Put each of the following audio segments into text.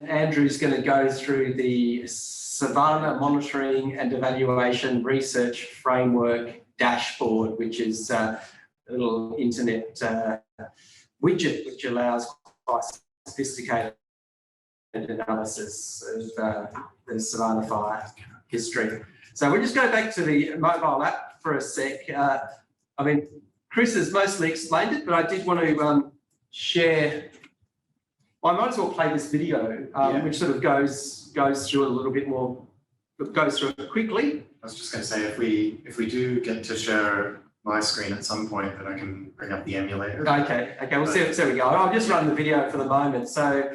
Andrew's going to go through the Savanna Monitoring and Evaluation Research Framework dashboard, which is a little internet widget which allows quite sophisticated analysis of the Savannah fire history. So we'll just go back to the mobile app for a sec. I mean, Chris has mostly explained it, but I did want to share. I might as well play this video, which sort of goes through a little bit more, goes through it quickly. I was just going to say, if we do get to share my screen at some point, then I can bring up the emulator. Okay, we'll see. There we go. I'll just run the video for the moment. So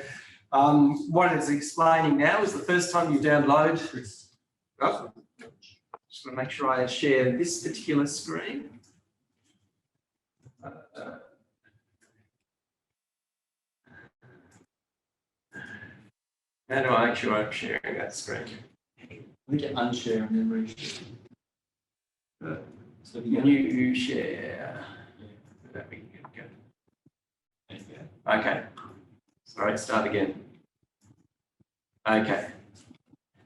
what it's explaining now is the first time you download. Oh, just want to make sure I share this particular screen. How do I make sure I'm sharing that screen? We can unshare and then reshare. So new share. There we go. Okay. Sorry, start again. Okay.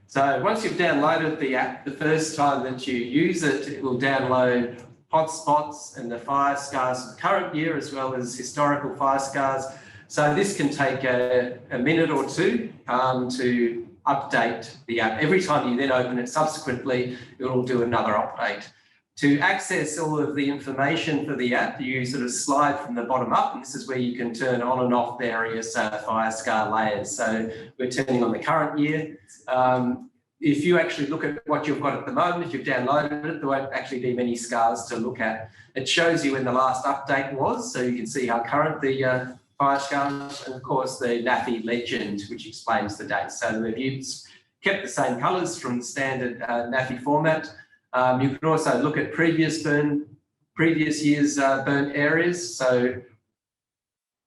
So once you've downloaded the app, the first time that you use it, it will download hotspots and the fire scars of the current year, as well as historical fire scars. So this can take a minute or two to update the app. Every time you then open it subsequently, it will do another update. To access all of the information for the app, you sort of slide from the bottom up, and this is where you can turn on and off various fire scar layers. So we're turning on the current year. If you actually look at what you've got at the moment, if you've downloaded it, there won't actually be many scars to look at. It shows you when the last update was, so you can see how current the fire scars, and of course the NAFI legend, which explains the date. So we've kept the same colours from the standard NAFI format. You can also look at previous year's burnt areas, so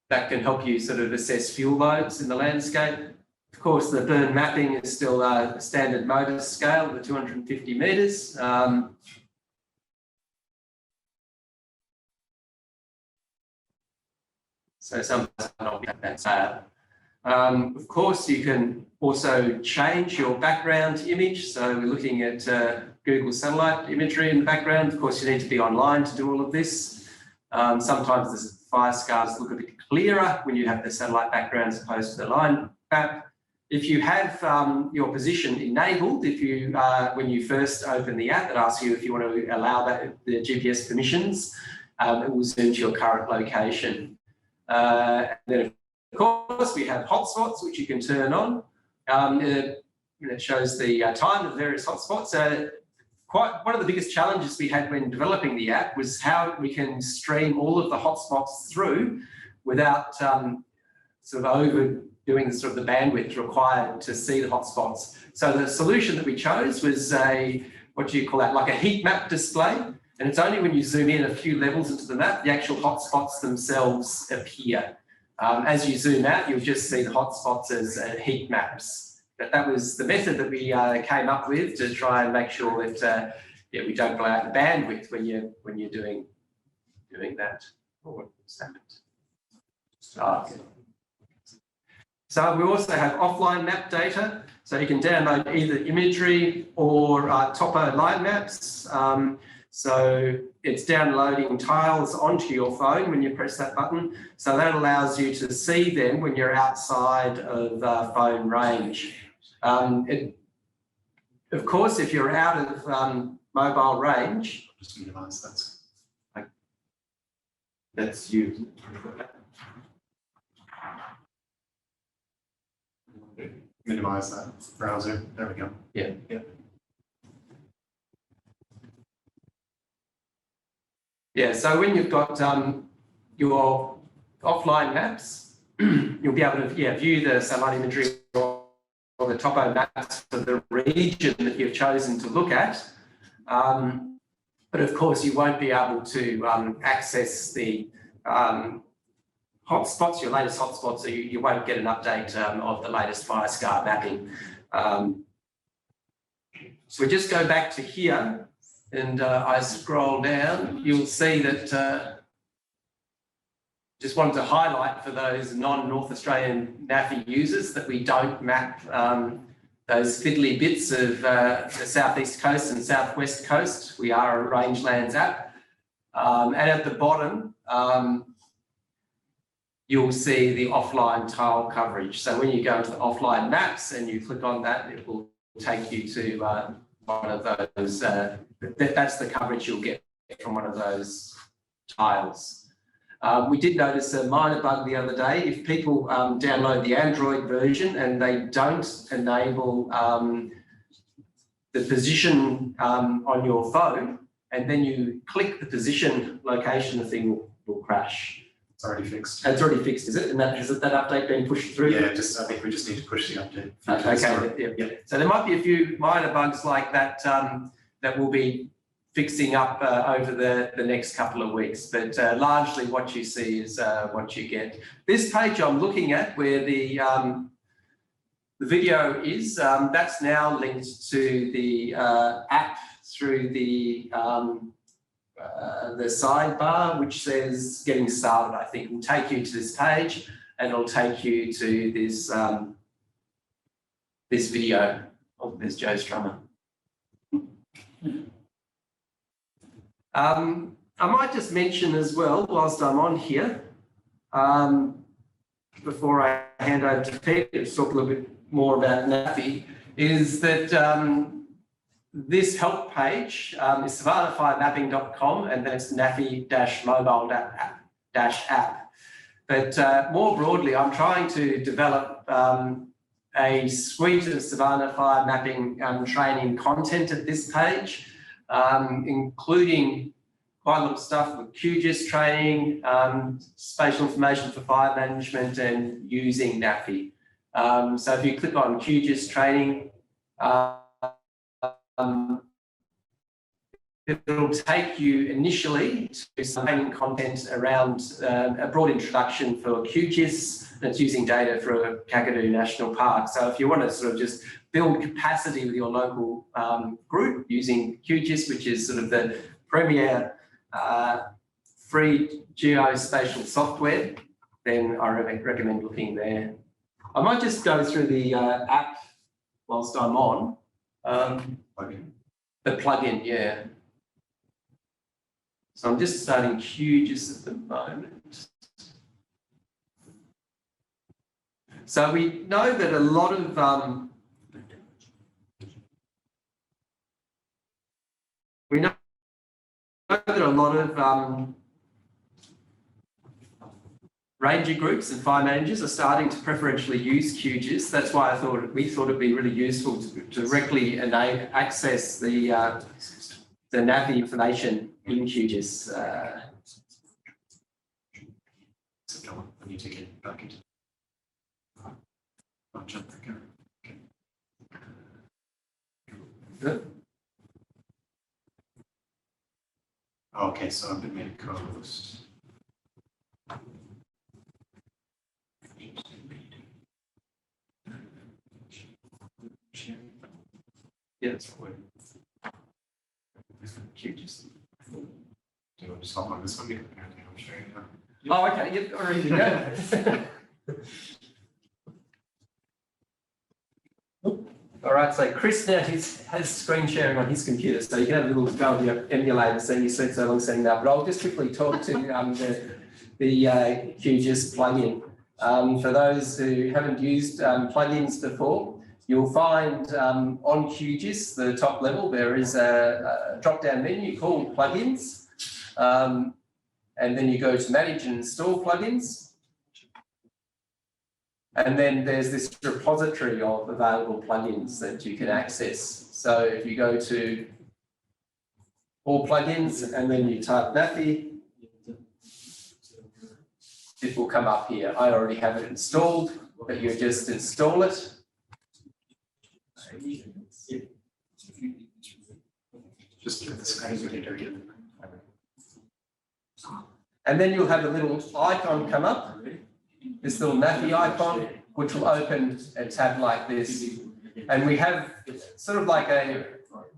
that can help you sort of assess fuel loads in the landscape. Of course, the burn mapping is still a standard MODIS scale, the 250 metres. So sometimes I'll get that scale. Of course, you can also change your background image. So we're looking at Google satellite imagery in the background. Of course, you need to be online to do all of this. Sometimes the fire scars look a bit clearer when you have the satellite background as opposed to the line map. If you have your position enabled, if you when you first open the app, it asks you if you want to allow the GPS permissions, it will zoom to your current location. And then, of course, we have hotspots, which you can turn on. It shows the time of various hotspots. One of the biggest challenges we had when developing the app was how we can stream all of the hotspots through without sort of overdoing sort of the bandwidth required to see the hotspots. So the solution that we chose was what do you call that, like a heat map display. And it's only when you zoom in a few levels into the map, the actual hotspots themselves appear. As you zoom out, you'll just see the hotspots as heat maps. But that was the method that we came up with to try and make sure that we don't blow out the bandwidth when you're doing that. So we also have offline map data. So you can download either imagery or topo line maps. So it's downloading tiles onto your phone when you press that button. So that allows you to see them when you're outside of phone range. Of course, if you're out of mobile range, Just minimize that. that's you. Minimize that browser. There we go. Yeah. Yeah, so when you've got your offline maps, you'll be able to view the satellite imagery or the topo maps for the region that you've chosen to look at. But of course, you won't be able to access the hotspots, your latest hotspots, so you won't get an update of the latest fire scar mapping. So we just go back to here. And I scroll down, you'll see that just wanted to highlight for those non-North Australian NAFI users that we don't map those fiddly bits of the southeast coast and southwest coast. We are a rangelands app. And at the bottom, you'll see the offline tile coverage. So when you go into the offline maps and you click on that, it will take you to one of those, that's the coverage you'll get from one of those tiles. We did notice a minor bug the other day. If people download the Android version and they don't enable the position on your phone, and then you click the position location, the thing will crash. It's already fixed. It's already fixed, is it? And has that update been pushed through? Yeah, I think we just need to push the update. Okay, yeah. So there might be a few minor bugs like that that we'll be fixing up over the next couple of weeks, but largely what you see is what you get. This page I'm looking at, where the video is, that's now linked to the app through the sidebar, which says getting started. I think will take you to this page, and it'll take you to this this video. Oh, there's Joe Strummer. I might just mention as well, whilst I'm on here, before I hand over to Peter to talk a little bit more about NAFI, is that this help page is savannahfiremapping.com, and then it's NAFI-mobile-app. But more broadly, I'm trying to develop a suite of Savannah fire mapping training content at this page, including quite a lot of stuff with QGIS training, spatial information for fire management, and using NAFI. So if you click on QGIS training, it'll take you initially to some training content around a broad introduction for QGIS, and it's using data for Kakadu National Park. So if you want to sort of just build capacity with your local group using QGIS, which is sort of the premier free geospatial software, then I recommend looking there. I might just go through the app whilst I'm on. The plugin, yeah. So I'm just starting QGIS at the moment. So we know that a lot of ranger groups and fire managers are starting to preferentially use QGIS. That's why we thought it'd be really useful to directly access the NAFI information in QGIS. I need to get back into. I'll jump back in. Okay. Good. Okay, so I've been made a co-host. Yeah, that's right. QGIS. Do you want to stop on this one? Apparently I'm sharing now. Oh, okay. Yep, already go. All right, so Chris now has screen sharing on his computer, so you can have a little go on your emulator, so you see so long setting that. But I'll just quickly talk to the Qgis plugin. For those who haven't used plugins before, you'll find on Qgis, the top level, there is a drop-down menu called plugins, and then you go to manage and install plugins. And then there's this repository of available plugins that you can access. So if you go to all plugins and then you type NAFI, it will come up here. I already have it installed, but you just install it. Just do the screen. And then you'll have a little icon come up. This little NAFI icon, which will open a tab like this. And we have sort of like a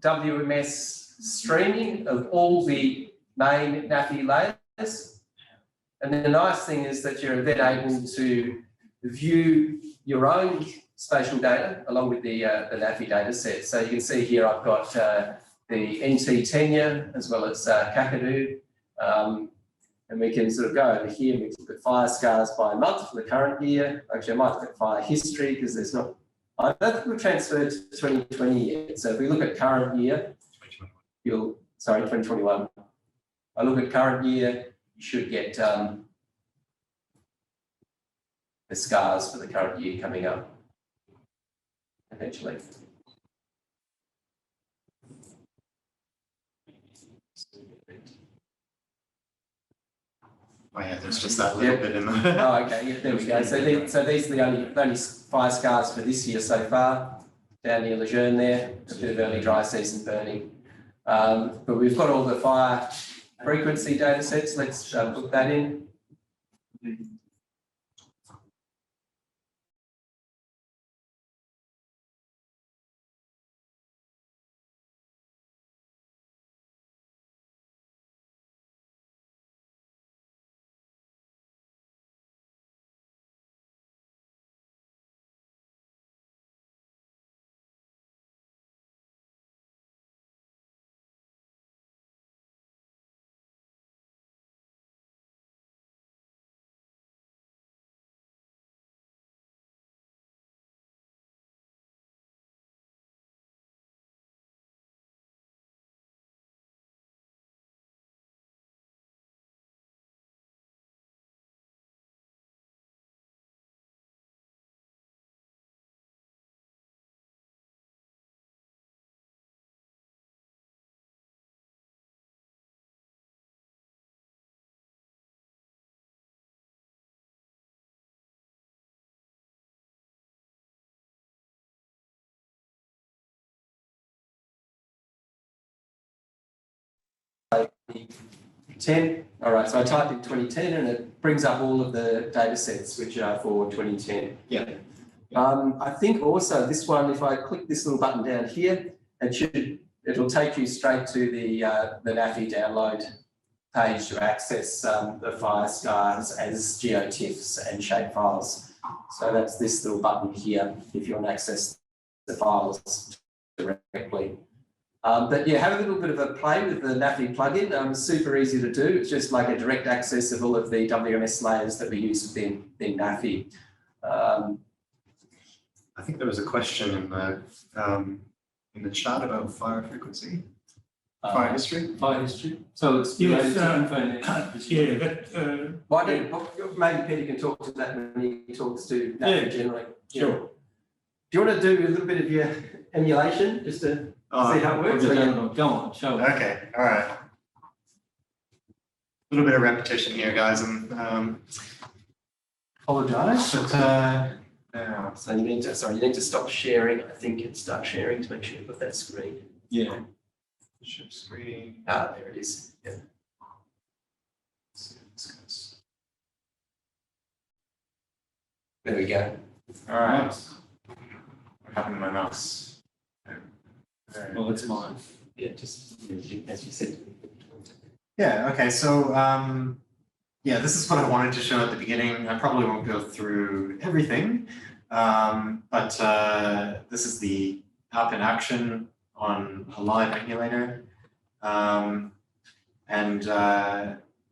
WMS streaming of all the main NAFI layers. And then the nice thing is that you're then able to view your own spatial data along with the NAFI data set. So you can see here I've got the NT tenure as well as Kakadu. And we can sort of go over here and we can look at fire scars by month for the current year. Actually, I might look at fire history because there's not, I don't think we've transferred to 2020 yet. So if we look at current year, 2021. I look at current year, you should get the scars for the current year coming up eventually. Oh yeah, there's just that little bit in there. Oh, okay, yeah, there we go. So these are the only fire scars for this year so far, down near Lejeune there, a bit of early dry season burning. But we've got all the fire frequency data sets. Let's put that in. All right, so I typed in 2010 and it brings up all of the data sets which are for 2010. Yeah. I think also this one, if I click this little button down here, it'll take you straight to the NAFI download page to access the fire scars as geotiffs and shapefiles. So that's this little button here if you want to access the files directly. But yeah, have a little bit of a play with the NAFI plugin. Super easy to do. It's just like a direct access of all of the WMS layers that we use within NAFI. I think there was a question in the chat about fire frequency, fire history. Fire history. So it's Yes, yeah, that, Why don't maybe Peter can talk to that when he talks to NAFI generally. sure. Do you want to do a little bit of your emulation just to see how it works? Go on, show it. Okay, all right. A little bit of repetition here, guys, and apologise, but now. So you need to stop sharing, I think, and start sharing to make sure you've got that screen. Yeah. Share screen. Ah, there it is. Yeah. There we go. All right. What happened to my mouse? Well, it's mine. Yeah, just as you said. Yeah, okay, so yeah, this is what I wanted to show at the beginning. I probably won't go through everything, but this is the app in action on a live emulator.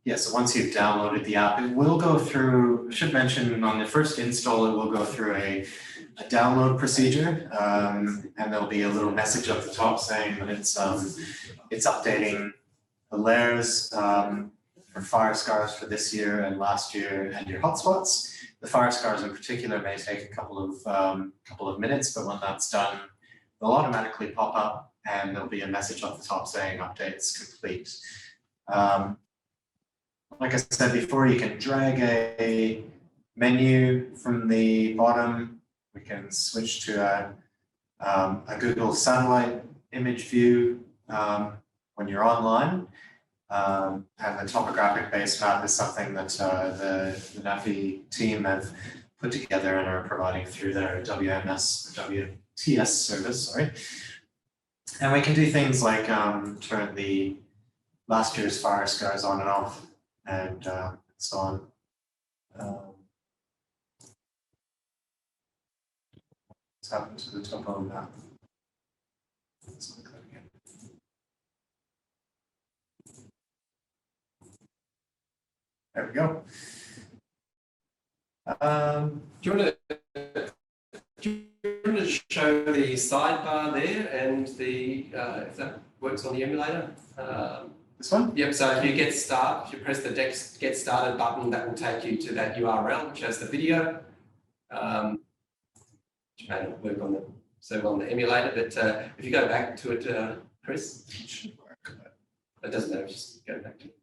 Yeah, so once you've downloaded the app, it will go through, I should mention on the first install, it will go through a download procedure, and there'll be a little message up the top saying that it's updating the layers for fire scars for this year and last year and your hotspots. The fire scars in particular may take a couple of minutes, but when that's done, they'll automatically pop up and there'll be a message up the top saying updates complete. Like I said before, you can drag a menu from the bottom. We can switch to a Google satellite image view when you're online. And the topographic base map is something that the NAFI team have put together and are providing through their WTS service, sorry. And we can do things like turn the last year's fire scars on and off and so on. What's happened to the topo map? Let's look at that again. There we go. Do you want to show the sidebar there and the if that works on the emulator? This one? Yep. So if you get start, if you press the get started button, that will take you to that URL, which has the video. Which may not work on the emulator, but if you go back to it, Chris, It should work. it doesn't matter. Just go back to it.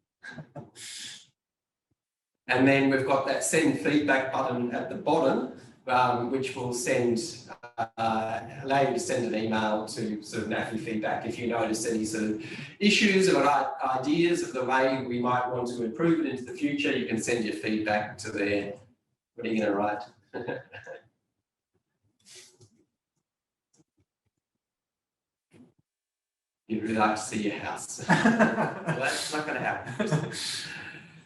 And then we've got that send feedback button at the bottom, which will allow you to send an email to sort of NAFI feedback if you notice any sort of issues or ideas of the way we might want to improve it into the future. You can send your feedback to there. What are you going to write? You'd really like to see your house. Well, that's not going to happen.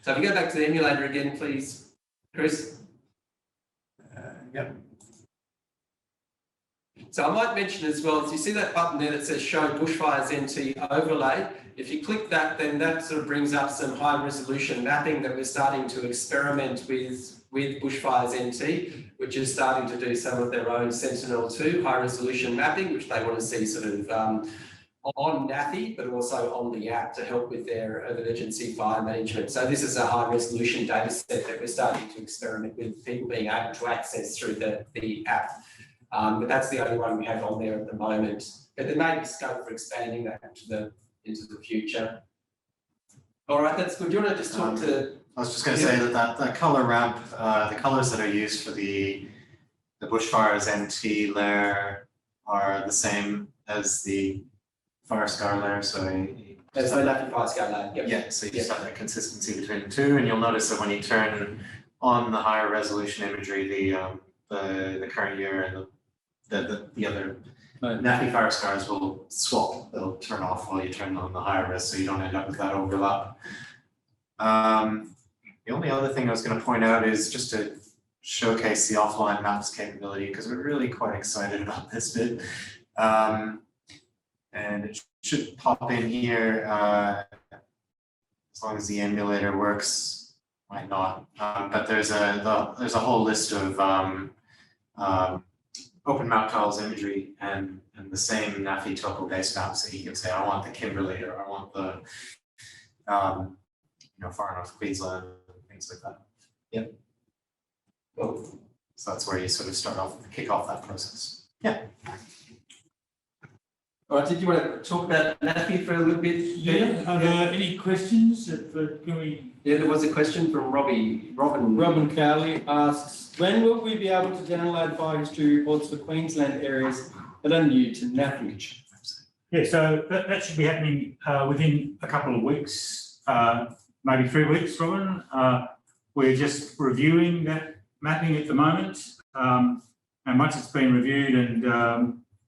So if you go back to the emulator again, please, Chris. Yep. So I might mention as well, if you see that button there that says Show Bushfires NT Overlay, if you click that, then that sort of brings up some high resolution mapping that we're starting to experiment with Bushfires NT, which is starting to do some of their own Sentinel-2 high resolution mapping, which they want to see sort of on NAFI, but also on the app to help with their emergency fire management. So this is a high resolution data set that we're starting to experiment with, people being able to access through the app. But that's the only one we have on there at the moment. But there may be scope for expanding that into the future. All right, that's good. Do you want to just talk to... I was just going to say that color ramp, the colors that are used for the bushfires NT layer are the same as the fire scar layer, so there's no NAFI fire scar layer. Yep. Yeah, so you just have that consistency between the two, and you'll notice that when you turn on the higher resolution imagery, the current year and the other NAFI fire scars will swap. They'll turn off while you turn on the higher res, so you don't end up with that overlap. The only other thing I was going to point out is just to showcase the offline maps capability, because we're really quite excited about this bit. And it should pop in here as long as the emulator works. Might not, but there's a whole list of open map tiles imagery and the same NAFI topo base maps that you can say, I want the Kimberley, or I want the far north Queensland, things like that. Yep. Well, so that's where you sort of kick off that process. Yeah. All right, did you want to talk about NAFI for a little bit? Yeah, are there any questions? Can we... Yeah, there was a question from Robin Cowley asks, when will we be able to download fire history reports for Queensland areas that are new to NAFI? Yeah, so that should be happening within a couple of weeks, maybe 3 weeks, Robin. We're just reviewing that mapping at the moment, and once it's been reviewed, and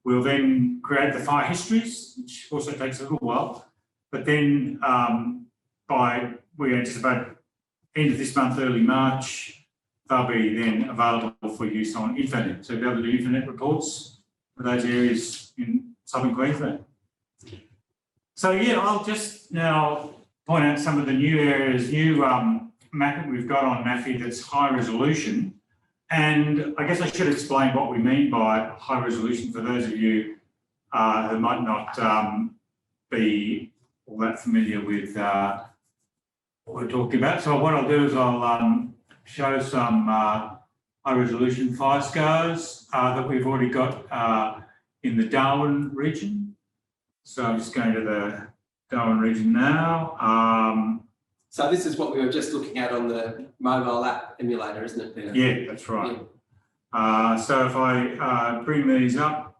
we'll then create the fire histories, which also takes a little while. But then we anticipate end of this month, early March, they'll be then available for use on Infonet. So we'll be able to do Infonet reports for those areas in southern Queensland. So yeah, I'll just now point out some of the new areas, new mapping we've got on NAFI that's high resolution. And I guess I should explain what we mean by high resolution for those of you who might not be all that familiar with what we're talking about. So what I'll do is I'll show some high resolution fire scars that we've already got in the Darwin region. So I'm just going to the Darwin region now. So this is what we were just looking at on the mobile app emulator, isn't it, Peter? Yeah, that's right. Yeah. So if I bring these up,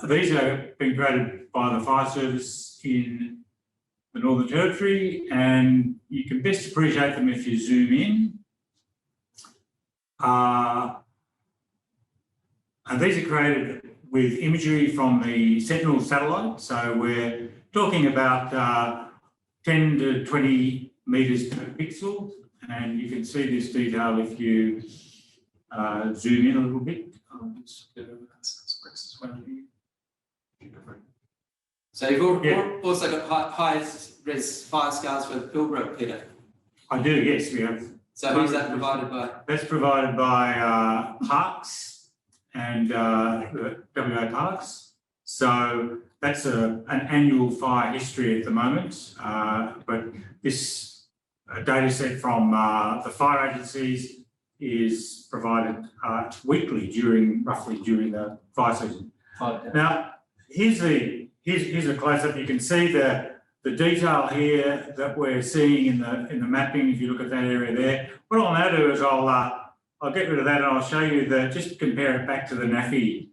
these are being created by the fire service in the Northern Territory, and you can best appreciate them if you zoom in. And these are created with imagery from the Sentinel satellite. So we're talking about 10 to 20 meters per pixel, and you can see this detail if you zoom in a little bit. So you've also got highest res fire scales for the Pilbara, Peter. I do, yes, we have. So who's that provided by? That's provided by Parks and the WA Parks. So that's an annual fire history at the moment, but this data set from the fire agencies is provided weekly roughly during the fire season. Now, here's a close-up. You can see the detail here that we're seeing in the mapping. If you look at that area there, what I'll now do is I'll get rid of that and I'll show you just compare it back to the NAFI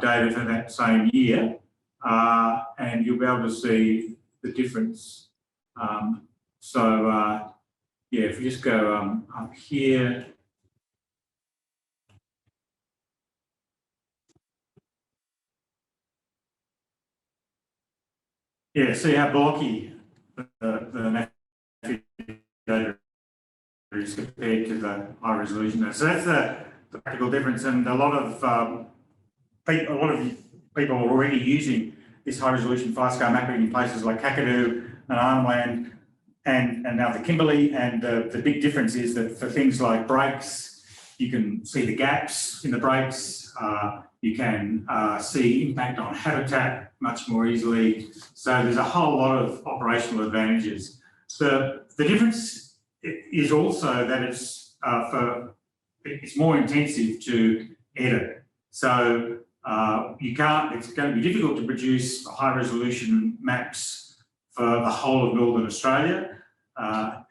data for that same year, and you'll be able to see the difference. Yeah, if we just go up here. Yeah, see how blocky the NAFI data is compared to the high resolution. So that's the practical difference, and a lot of people are already using this high resolution fire scale mapping in places like Kakadu and Arnhem and now the Kimberley. And the big difference is that for things like breaks, you can see the gaps in the breaks. You can see impact on habitat much more easily. So there's a whole lot of operational advantages. The difference is also that it's more intensive to edit. So it's going to be difficult to produce high resolution maps for the whole of Northern Australia.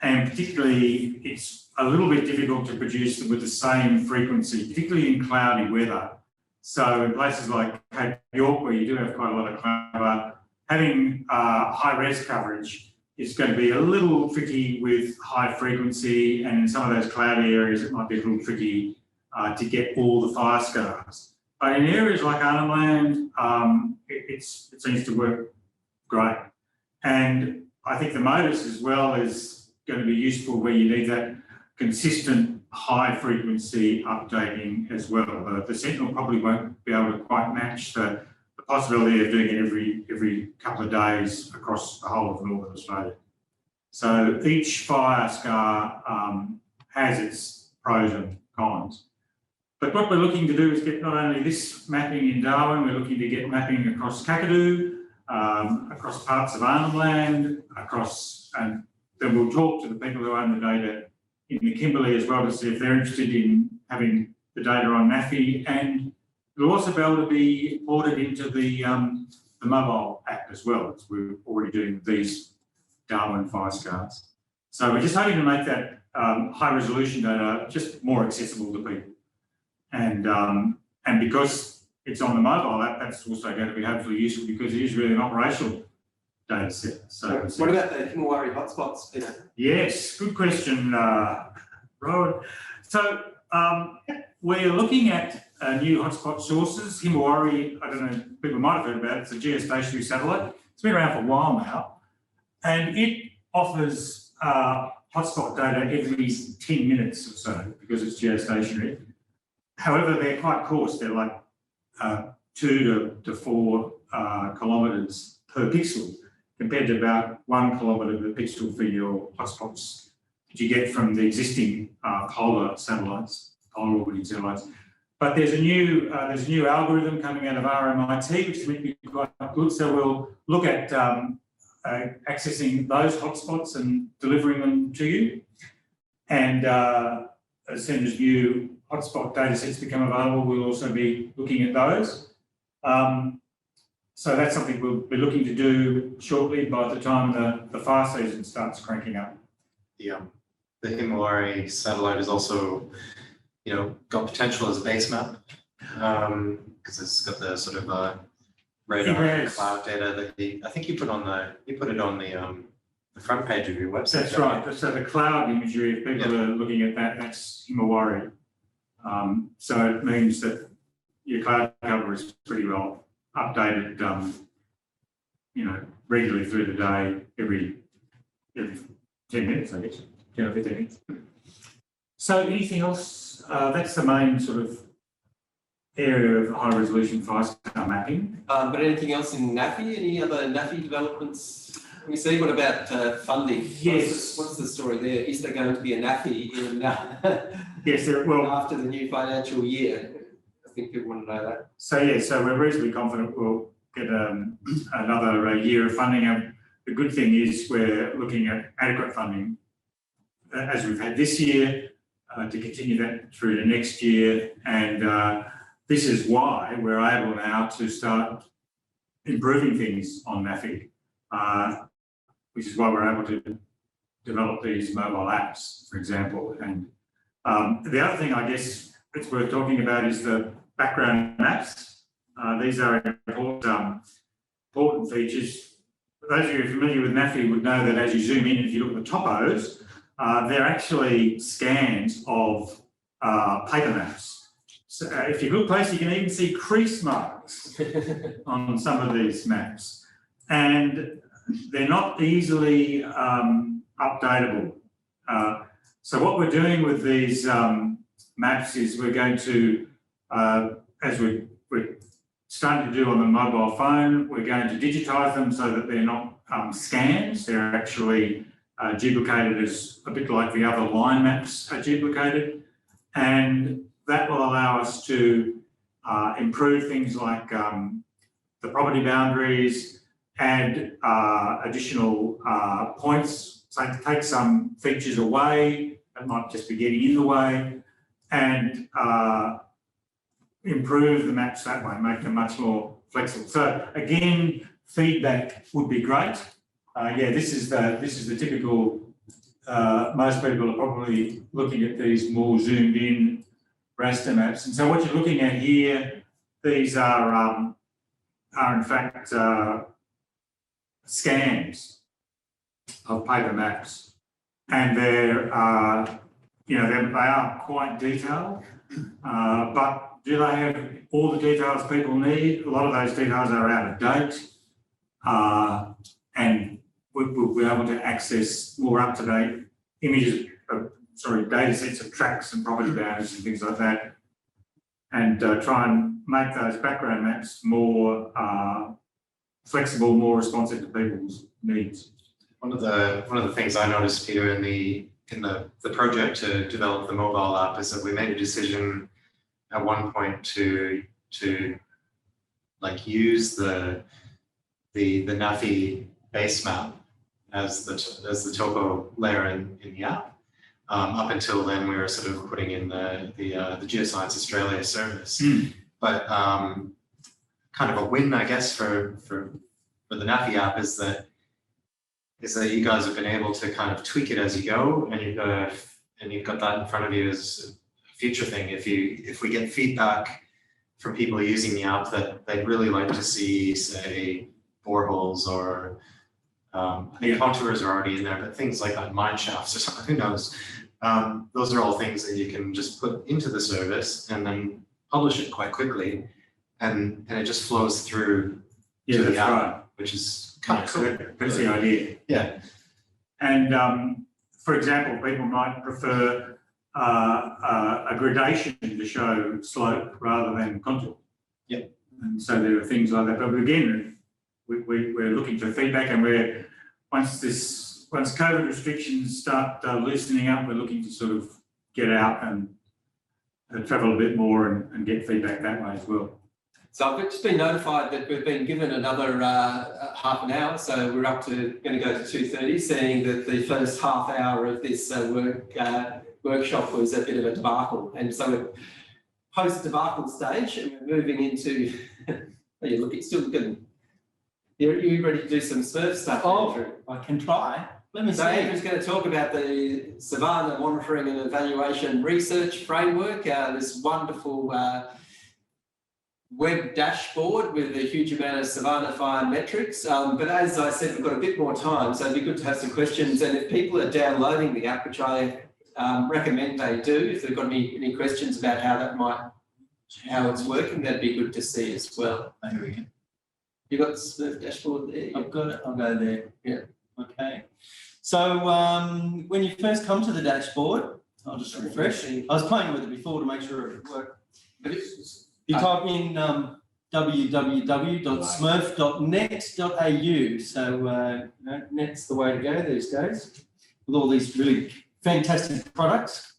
And particularly, it's a little bit difficult to produce them with the same frequency, particularly in cloudy weather. So in places like Cape York, where you do have quite a lot of cloud weather, having high res coverage is going to be a little tricky with high frequency, and in some of those cloudy areas, it might be a little tricky to get all the fire scales. But in areas like Arnhem Land, it seems to work great. And I think the MODIS as well is going to be useful where you need that consistent high frequency updating as well. The Sentinel probably won't be able to quite match the possibility of doing it every couple of days across the whole of Northern Australia. So each fire scar has its pros and cons. But what we're looking to do is get not only this mapping in Darwin, we're looking to get mapping across Kakadu, across parts of Arnhem Land, and then we'll talk to the people who own the data in the Kimberley as well to see if they're interested in having the data on NAFI, and it'll also be able to be ported into the mobile app as well, as we're already doing these Darwin fire scars. So we're just hoping to make that high resolution data just more accessible to people. And because it's on the mobile app, that's also going to be hopefully useful because it is really an operational data set. So what about the Himawari hotspots, Peter? Yes, good question, Rohan. So we're looking at new hotspot sources. Himawari, I don't know, people might have heard about it. It's a geostationary satellite. It's been around for a while now, and it offers hotspot data every 10 minutes or so because it's geostationary. However, they're quite coarse. They're like 2 to 4 kilometres per pixel, compared to about 1 kilometre per pixel for your hotspots that you get from the existing polar satellites, polar orbiting satellites. But there's a new algorithm coming out of RMIT, which is meant to be quite good. So we'll look at accessing those hotspots and delivering them to you. And as soon as new hotspot data sets become available, we'll also be looking at those. So that's something we'll be looking to do shortly by the time the fire season starts cranking up. The Himawari satellite is also, got potential as a base map because it's got the sort of radar cloud data that I think you put it on the front page of your website. That's right. So the cloud imagery, if people are looking at that, that's Himawari. So it means that your cloud cover is pretty well updated, regularly through the day, every 10 minutes, I guess, 10 or 15 minutes. So anything else? That's the main sort of area of high resolution 5-star mapping. But anything else in NAFI? Any other NAFI developments? Let me see. What about funding? Yes. What's the story there? Is there going to be a NAFI in Yes, well, after the new financial year? I think people want to know that. so yeah, so we're reasonably confident we'll get another year of funding. The good thing is we're looking at adequate funding as we've had this year to continue that through to next year. And this is why we're able now to start improving things on NAFI, which is why we're able to develop these mobile apps, for example. And the other thing I guess it's worth talking about is the background maps. These are important features. Those of you who are familiar with NAFI would know that as you zoom in, if you look at the topos, they're actually scans of paper maps. So if you look close, you can even see crease marks on some of these maps. And they're not easily updatable. So what we're doing with these maps is we're going to, as we're starting to do on the mobile phone, we're going to digitise them so that they're not scans, they're actually duplicated as a bit like the other line maps are duplicated. And that will allow us to improve things like the property boundaries, add additional points, so take some features away that might just be getting in the way, and improve the maps that way, make them much more flexible. So again, feedback would be great. Yeah, this is the typical. Most people are probably looking at these more zoomed in raster maps, and so what you're looking at here, these are in fact scans of paper maps, and they're they are quite detailed, but do they have all the details people need? A lot of those details are out of date, and we'll be able to access more up-to-date images, data sets of tracks and property boundaries and things like that, and try and make those background maps more flexible, more responsive to people's needs. One of the things I noticed, Peter, in the project to develop the mobile app is that we made a decision at one point to like use the NAFI base map as the topo layer in the app. Up until then, we were sort of putting in the Geoscience Australia service, but kind of a win, I guess, for the NAFI app is that you guys have been able to kind of tweak it as you go, and you've got that in front of you as a future thing. If we get feedback from people using the app that they'd really like to see, say, boreholes or I think contours are already in there, but things like that, mine shafts or something, who knows? Those are all things that you can just put into the service and then publish it quite quickly, and it just flows through to the app, right, which is kind of cool. That's the idea. Yeah. And for example, people might prefer a gradation to show slope rather than contour. Yep. And so there are things like that. But again, we're looking for feedback, and once COVID restrictions start loosening up, we're looking to sort of get out and travel a bit more and get feedback that way as well. So I've just been notified that we've been given another half an hour, so we're going to go to 2:30, saying that the first half hour of this workshop was a bit of a debacle, and so we're post-debacle stage, and we're moving into. You're still looking. You ready to do some surf stuff? Oh, Andrew? I can try. Let me see. So Andrew's going to talk about the Savanna Monitoring and Evaluation Research Framework, this wonderful web dashboard with a huge amount of Savannah fire metrics. But as I said, we've got a bit more time, so it'd be good to have some questions. And if people are downloading the app, which I recommend they do, if they've got any questions about how it's working, that'd be good to see as well. Maybe we can. You got the Smurf dashboard there? I've got it. I'll go there. Yeah. Okay. So when you first come to the dashboard, I'll just refresh. I was playing with it before to make sure it worked. You type in www.smurf.net.au. So net's the way to go these days with all these really fantastic products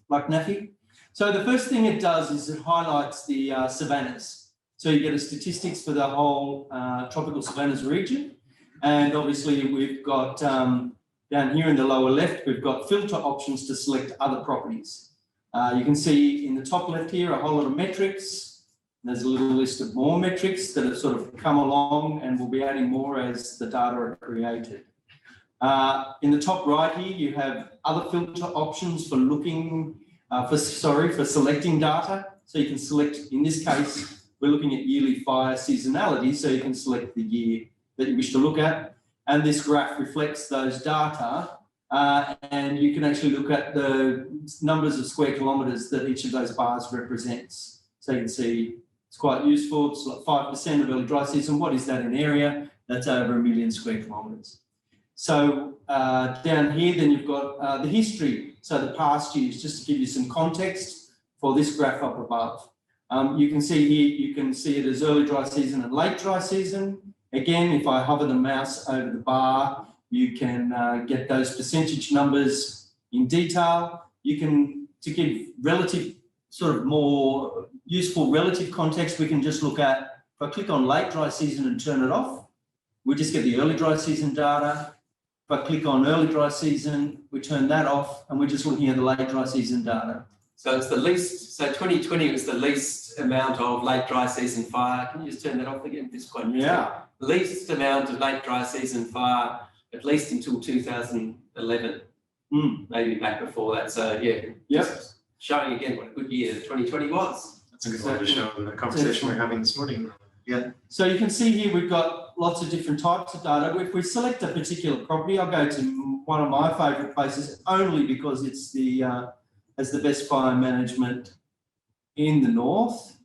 like NAFI. So the first thing it does is it highlights the savannas. So you get a statistics for the whole tropical savannas region. And obviously we've got down here in the lower left, we've got filter options to select other properties. You can see in the top left here a whole lot of metrics. There's a little list of more metrics that have sort of come along, and we'll be adding more as the data are created. In the top right here, you have other filter options for looking, for selecting data. So you can select, in this case, we're looking at yearly fire seasonality, so you can select the year that you wish to look at. And this graph reflects those data, and you can actually look at the numbers of square kilometres that each of those bars represents. So you can see it's quite useful. It's like 5% of early dry season. What is that in area? That's over 1 million square kilometres. So down here, then you've got the history. So the past years, just to give you some context for this graph up above. You can see here, you can see it as early dry season and late dry season. Again, if I hover the mouse over the bar, you can get those percentage numbers in detail. You can, to give relative, sort of more useful relative context, we can just look at, if I click on late dry season and turn it off, we just get the early dry season data. If I click on early dry season, we turn that off, and we're just looking at the late dry season data. So it's the least, so 2020 was the least amount of late dry season fire. Can you just turn that off again? This is quite interesting. Yeah. Least amount of late dry season fire, at least until 2011. Maybe back before that. So yeah, yep. Showing again what a good year 2020 was. That's a good one to show in the conversation we're having this morning. Yeah. So you can see here we've got lots of different types of data. If we select a particular property, I'll go to one of my favourite places only because it's the has the best fire management in the north.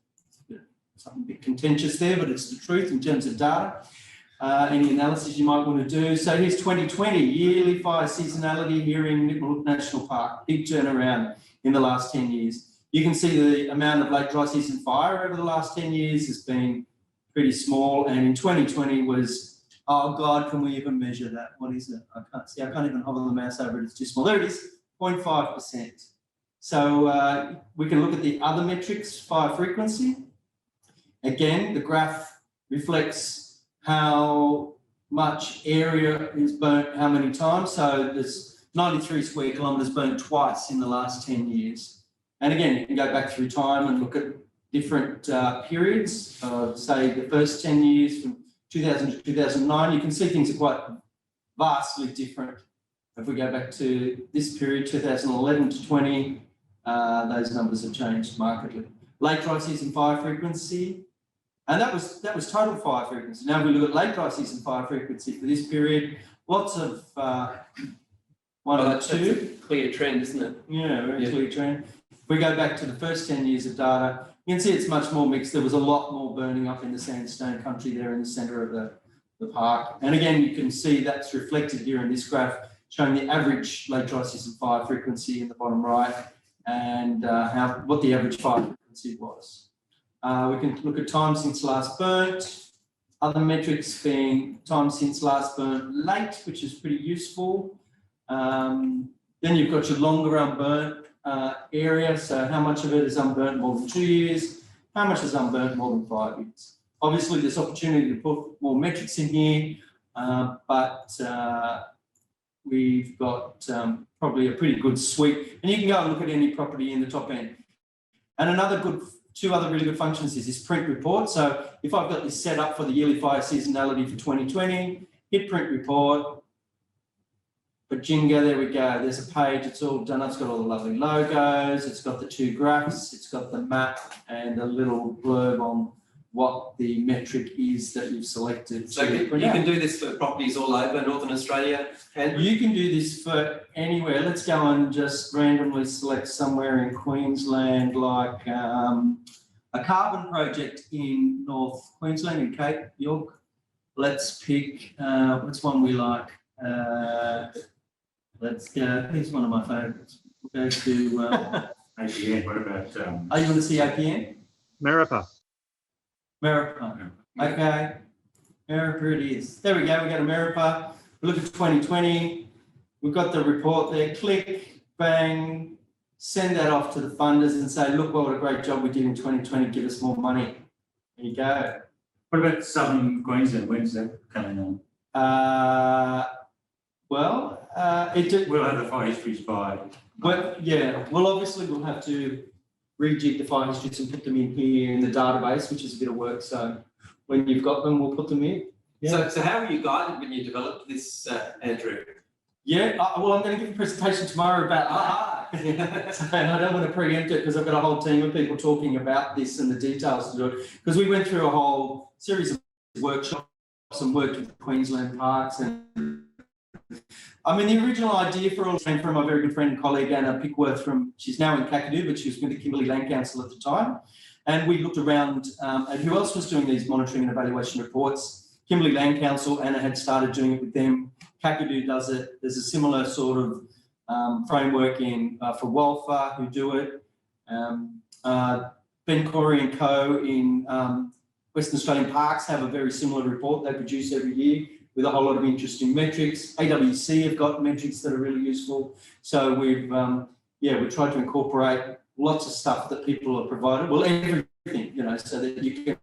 Something a bit contentious there, but it's the truth in terms of data. Any analysis you might want to do. So here's 2020, yearly fire seasonality here in Nipmuc National Park. Big turnaround in the last 10 years. You can see the amount of late dry season fire over the last 10 years has been pretty small. And in 2020 was, oh God, can we even measure that? What is it? I can't see. I can't even hover the mouse over it. It's too small. There it is, 0.5%. So we can look at the other metrics, fire frequency. Again, the graph reflects how much area is burnt, how many times. So there's 93 square kilometres burnt twice in the last 10 years. And again, you can go back through time and look at different periods. Say the first 10 years from 2000 to 2009, you can see things are quite vastly different. If we go back to this period, 2011 to 20, those numbers have changed markedly. Late dry season fire frequency, and that was total fire frequency. Now if we look at late dry season fire frequency for this period, lots of one and two. That's a clear trend, isn't it? Yeah, very clear trend. If we go back to the first 10 years of data, you can see it's much more mixed. There was a lot more burning up in the sandstone country there in the centre of the park. And again, you can see that's reflected here in this graph, showing the average late dry season fire frequency in the bottom right and what the average fire frequency was. We can look at time since last burnt, other metrics being time since last burnt late, which is pretty useful. Then you've got your longer unburnt area, so how much of it is unburnt more than 2 years, how much is unburnt more than 5 years. Obviously, there's opportunity to put more metrics in here, but we've got probably a pretty good suite. And you can go and look at any property in the top end. And two other really good functions is this print report. So if I've got this set up for the yearly fire seasonality for 2020, hit print report. But Jingo, there we go. There's a page, it's all done. It's got all the lovely logos. It's got the two graphs. It's got the map and a little blurb on what the metric is that you've selected. So you can do this for properties all over Northern Australia? And you can do this for anywhere. Let's go and just randomly select somewhere in Queensland, like a carbon project in North Queensland, in Cape York. Let's pick, what's one we like? Let's go. Here's one of my favourites. We'll go to. APN, what about? Oh, you want to see APN? Maripa. Maripa. Okay. Maripa it is. There we go. We go to Maripa. We look at 2020. We've got the report there. Click, bang, send that off to the funders and say, look what a great job we did in 2020. Give us more money. There you go. What about Southern Queensland? When's that coming on? We'll We'll have the fire histories by. Well, yeah. Well, obviously we'll have to rejig the fire histories and put them in here in the database, which is a bit of work. So when you've got them, we'll put them in. Yeah. So how were you guided when you developed this, Andrew? Yeah. Well, I'm going to give a presentation tomorrow about that. So I don't want to preempt it because I've got a whole team of people talking about this and the details to do it. Because we went through a whole series of workshops and worked with Queensland Parks and. I mean, the original idea for all came from my very good friend and colleague Anna Pickworth she's now in Kakadu, but she was with the Kimberley Land Council at the time. And we looked around at who else was doing these monitoring and evaluation reports. Kimberley Land Council, Anna had started doing it with them. Kakadu does it. There's a similar sort of framework for WALFA who do it. Ben Corey and Co in Western Australian Parks have a very similar report they produce every year, with a whole lot of interesting metrics. AWC have got metrics that are really useful. So we've tried to incorporate lots of stuff that people are provided. Well, everything, so that you can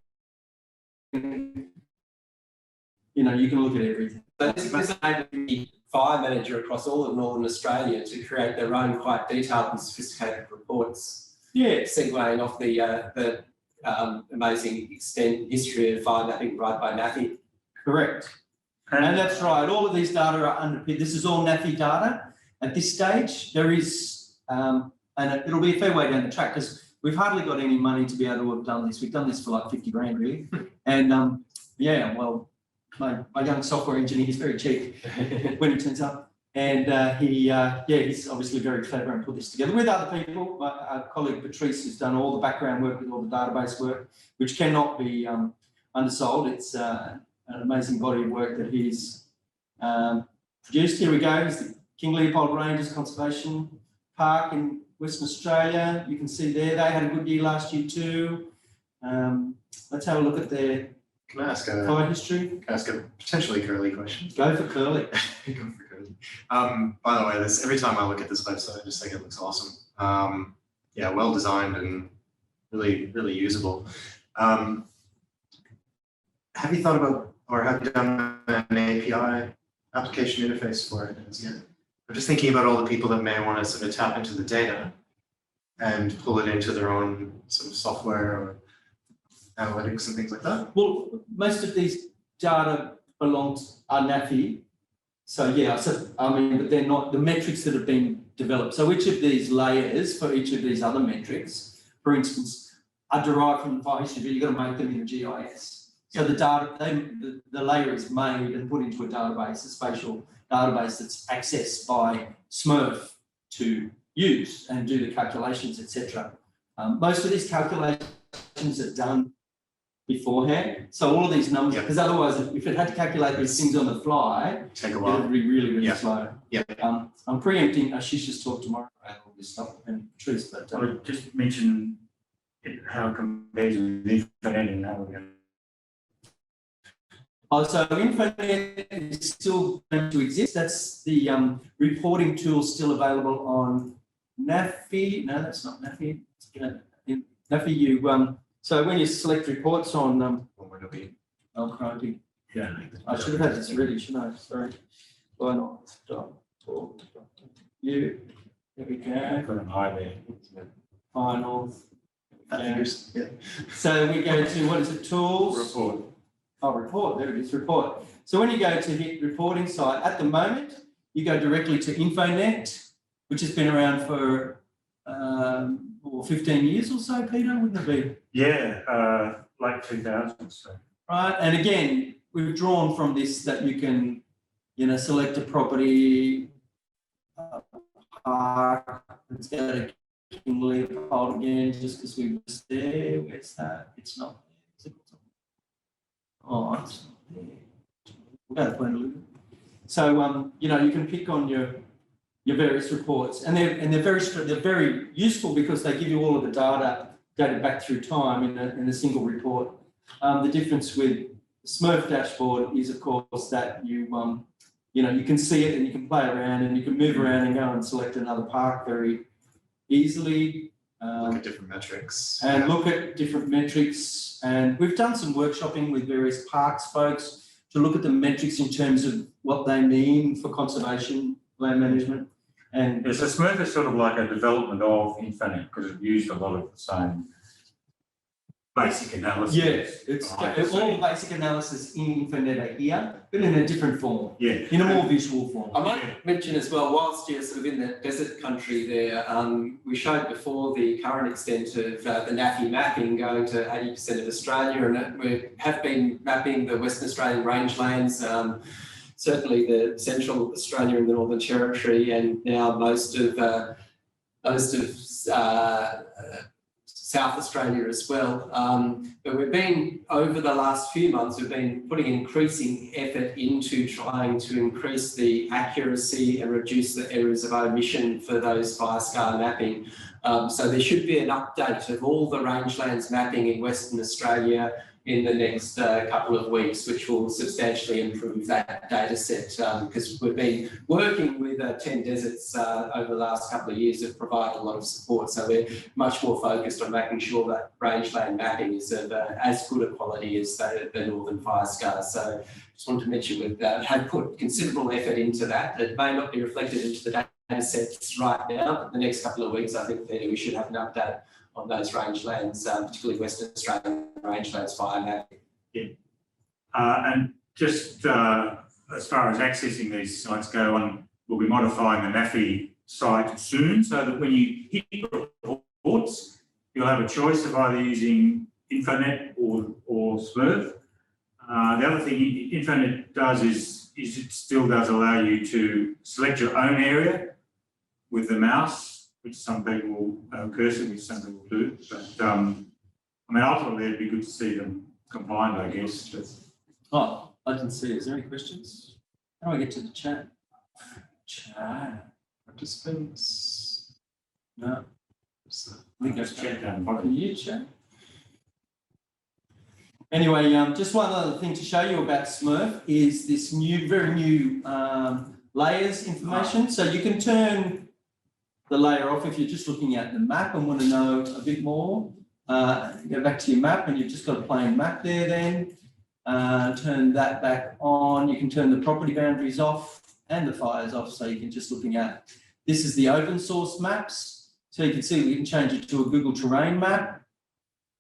look at everything. So this enabled the fire manager across all of Northern Australia to create their own quite detailed and sophisticated reports. Yeah. Segueing off the amazing extent history of fire mapping provided by NAFI. Correct. And that's right. All of these data are underpinned. This is all NAFI data. At this stage, there is, and it'll be a fair way down the track because we've hardly got any money to be able to have done this. We've done this for like 50 grand, really. And my young software engineer is very cheap when he turns up. And he's obviously very clever and put this together with other people. Our colleague Patrice has done all the background work with all the database work, which cannot be undersold. It's an amazing body of work that he's produced. Here we go. Here's the King Leopold Ranges Conservation Park in Western Australia. You can see there, they had a good year last year too. Let's have a look at their fire history. Can I ask a potentially curly question? Go for curly. Go for curly. By the way, every time I look at this website, I just think it looks awesome. Well designed and really, really usable. Have you thought about or have you done an API application interface for it as yet? I'm just thinking about all the people that may want to sort of tap into the data and pull it into their own sort of software or analytics and things like that. Well, most of these data are NAFI. So but they're not the metrics that have been developed. So each of these layers for each of these other metrics, for instance, are derived from the fire history, but you've got to make them in a GIS. So the data, the layer is made and put into a database, a spatial database that's accessed by Smurf to use and do the calculations, etc. Most of these calculations are done beforehand. So all of these numbers, because otherwise, if it had to calculate these things on the fly, take a while. It would be really, really slow. Yeah. I'm preempting Ashish's talk tomorrow about all this stuff and Patrice, but I would just mention how it compares with Infonet and how we're going. So Infonet is still going to exist. That's the reporting tool still available on NAFI. No, that's not NAFI. NAFI, so when you select reports on oh crikey. Yeah. I should have had this ready, shouldn't I? Sorry. Why not? There we go. Put them high there. Finals. Yeah. So we go to, what is it, tools? Report. Oh, report, there it is, report. So when you go to hit reporting site, at the moment, you go directly to Infonet, which has been around for 15 years or so, Peter, wouldn't it be? Yeah, like 2000. So. Right, and again, we've drawn from this that you can, select a property, park, let's go to King Leopold again, just because we were just there. Where's that? It's not there. Oh, it's not there. We'll go to Point. So you know, you can pick on your various reports, and they're very useful because they give you all of the data dated back through time in a single report. The difference with the Smurf dashboard is, of course, that you know, you can see it and you can play around and you can move around and go and select another park very easily. Look at different metrics. And look at different metrics. And we've done some workshopping with various parks folks to look at the metrics in terms of what they mean for conservation, land management. And so Smurf is sort of like a development of Infonet because it used a lot of the same basic analysis. yes, it's all basic analysis in Infonet are here, but in a different form, Yeah. in a more visual form. I might mention as well, whilst you're sort of in the desert country there, we showed before the current extent of the NAFI mapping going to 80% of Australia, and we have been mapping the Western Australian rangelands, certainly the Central Australia and the Northern Territory, and now most of South Australia as well. But we've been, over the last few months, we've been putting increasing effort into trying to increase the accuracy and reduce the errors of omission for those fire scar mapping. So there should be an update of all the rangelands mapping in Western Australia in the next couple of weeks, which will substantially improve that data set, because we've been working with 10 deserts over the last couple of years that provide a lot of support. So we're much more focused on making sure that rangeland mapping is of as good a quality as the northern fire scars. So just wanted to mention we have put considerable effort into that. It may not be reflected into the data sets right now, but the next couple of weeks, I think that we should have an update on those rangelands, particularly Western Australian rangelands fire mapping. Yeah. And just as far as accessing these sites go on, we'll be modifying the NAFI site soon so that when you hit reports, you'll have a choice of either using Infonet or Smurf. The other thing Infonet does is it still does allow you to select your own area with the mouse, which some people cursor, which some people do. But I mean, ultimately, it'd be good to see them combined, I guess. But... Oh, I didn't see. Is there any questions? How do I get to the chat? Chat. Participants. No. I think that's chat down the bottom. Can you chat? Anyway, just one other thing to show you about Smurf is this very new layers information. So you can turn the layer off if you're just looking at the map and want to know a bit more. Go back to your map and you've just got a plain map there then. Turn that back on. You can turn the property boundaries off and the fires off, so you can just looking at, this is the open source maps. So you can see we can change it to a Google terrain map,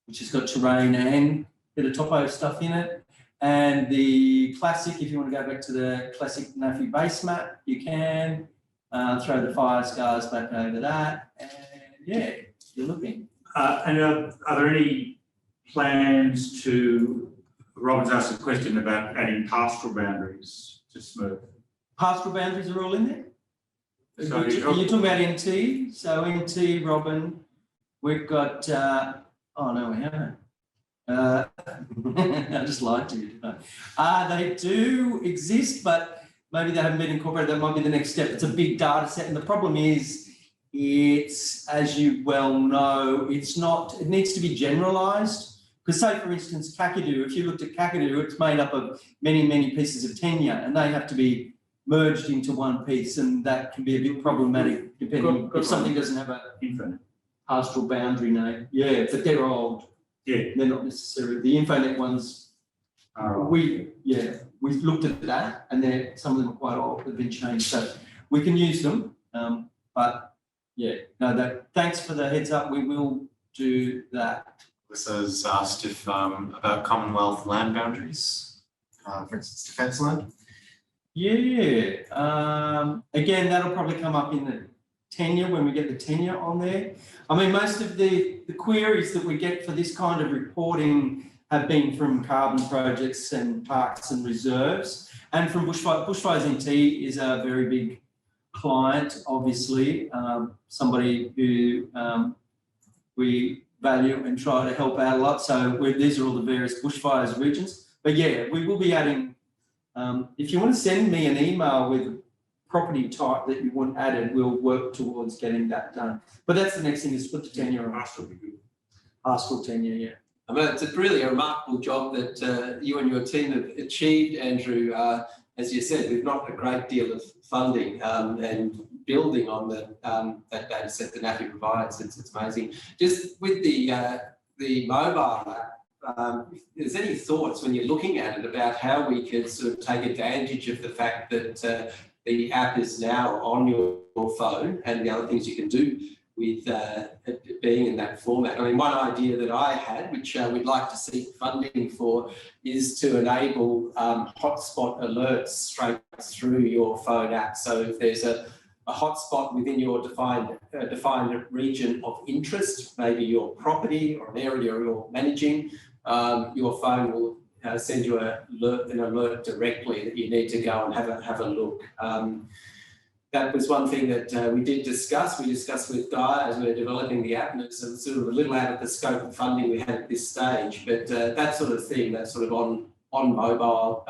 which has got terrain and a bit of topo stuff in it. And the classic, if you want to go back to the classic NAFI base map, you can. Throw the fire scars back over that, and yeah, you're looking. And are there any plans to, Robin's asked a question about adding pastoral boundaries to Smurf. Pastoral boundaries are all in there? So are you talking about NT? So NT, Robin, we've got, oh no, we haven't. I just lied to you, didn't I? They do exist, but maybe they haven't been incorporated. That might be the next step. It's a big data set. And the problem is, it's, as you well know, it's not, it needs to be generalized. Because say, for instance, Kakadu, if you looked at Kakadu, it's made up of many, many pieces of tenure, and they have to be merged into one piece, and that can be a bit problematic depending if something doesn't have a Infonet pastoral boundary name. Yeah, but they're old. Yeah. They're not necessarily, the Infonet ones, we've looked at that, and some of them are quite old, they've been changed, so we can use them. But yeah, no, thanks for the heads up, we will do that. This has asked if about Commonwealth land boundaries, for instance, defence land. Yeah, again, that'll probably come up in the tenure when we get the tenure on there. I mean, most of the queries that we get for this kind of reporting have been from carbon projects and parks and reserves, and from bushfire. Bushfires NT is a very big client, obviously, somebody who we value and try to help out a lot. So these are all the various bushfires regions. But yeah, we will be adding If you want to send me an email with property type that you want added, we'll work towards getting that done. But that's the next thing, is put the tenure on. Pastoral tenure, yeah. I mean, it's really a remarkable job that you and your team have achieved, Andrew. As you said, we've not a great deal of funding and building on that data set that NAFI provides. It's amazing. Just with the mobile app, if there's any thoughts when you're looking at it about how we could sort of take advantage of the fact that the app is now on your phone and the other things you can do with it being in that format. I mean, one idea that I had, which we'd like to seek funding for, is to enable hotspot alerts straight through your phone app. So if there's a hotspot within your defined region of interest, maybe your property or an area you're managing, your phone will send you an alert directly that you need to go and have a look. That was one thing that we did discuss. We discussed with Gaia as we were developing the app, and it's sort of a little out of the scope of funding we had at this stage. But that sort of thing, that sort of on mobile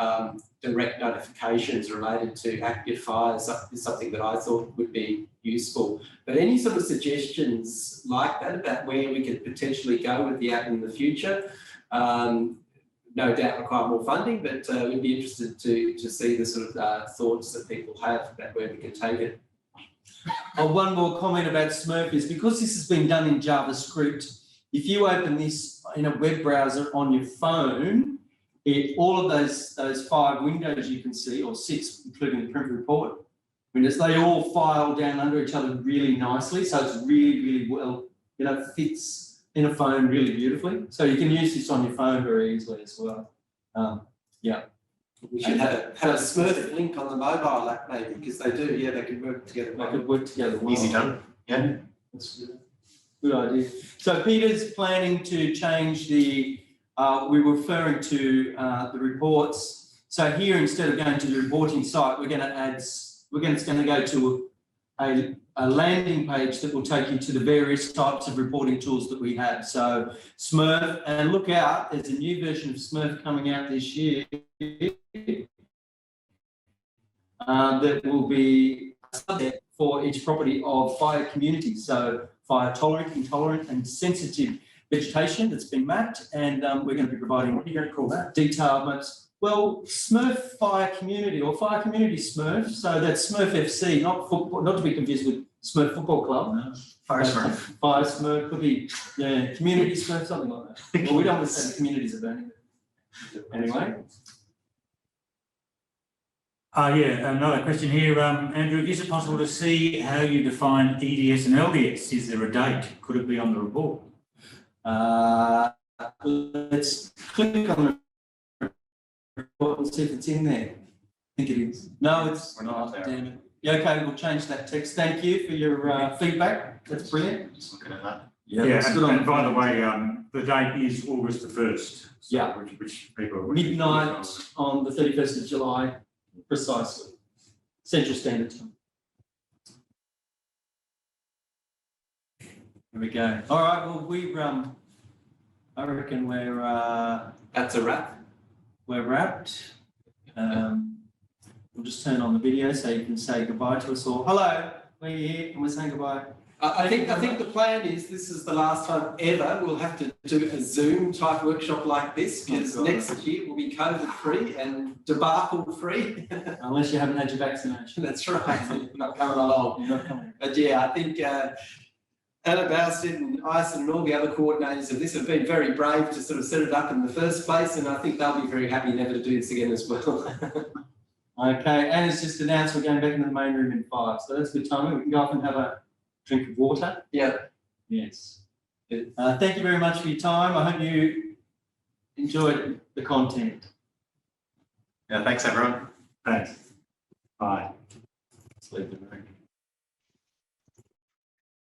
direct notifications related to active fires is something that I thought would be useful. But any sort of suggestions like that about where we could potentially go with the app in the future? No doubt require more funding, but we'd be interested to see the sort of thoughts that people have about where we can take it. One more comment about Smurf is, because this has been done in JavaScript, if you open this in a web browser on your phone, all of those 5 windows you can see, or 6, including the print report windows, they all file down under each other really nicely. So it's really well, fits in a phone really beautifully. So you can use this on your phone very easily as well. Yeah. We should have a Smurf link on the mobile app maybe, because they do, yeah, they can work together. They could work together well. Easy done. Yeah. That's good. Good idea. So Peter's planning to change the, we're referring to the reports. So here, instead of going to the reporting site, we're going to go to a landing page that will take you to the various types of reporting tools that we have. So Smurf, and look out, there's a new version of Smurf coming out this year that will be for each property of fire communities. So fire tolerant, intolerant and sensitive vegetation that's been mapped, and we're going to be providing, what are you going to call that? Detailed maps. Well, Smurf Fire Community, or Fire Community Smurf. So that's Smurf FC, not football, not to be confused with Smurf Football Club. No. Fire Smurf. Fire Smurf could be, yeah, Community Smurf, something like that. Well, we don't want to say the communities are burning. Anyway. Yeah, another question here, Andrew. Is it possible to see how you define EDS and LDS? Is there a date? Could it be on the report? Let's click on the report and see if it's in there. I think it is. No, it's not. Damn it. Yeah, okay, we'll change that text. Thank you for your feedback. That's brilliant. Just looking at that. Yeah, and by the way, the date is August the 1st. So yeah. Which people are midnight on the 31st of July, precisely. Central Standard Time. There we go. All right, well, I reckon we're... That's a wrap. We're wrapped. We'll just turn on the video so you can say goodbye to us all. Hello, we're here and we're saying goodbye. I think the plan is this is the last time ever we'll have to do a Zoom type workshop like this, because next year will be COVID free and debacle free. Unless you haven't had your vaccination. That's right. You're not coming along. You're not coming. But yeah, I think Anna Bousted and Ison and all the other coordinators of this have been very brave to sort of set it up in the first place, and I think they'll be very happy never to do this again as well. Okay, and it's just announced we're going back into the main room in 5, so that's good timing. We can go off and have a drink of water. Yeah. Yes. Thank you very much for your time. I hope you enjoyed the content. Yeah, thanks everyone. Thanks. Bye. Let's leave the room.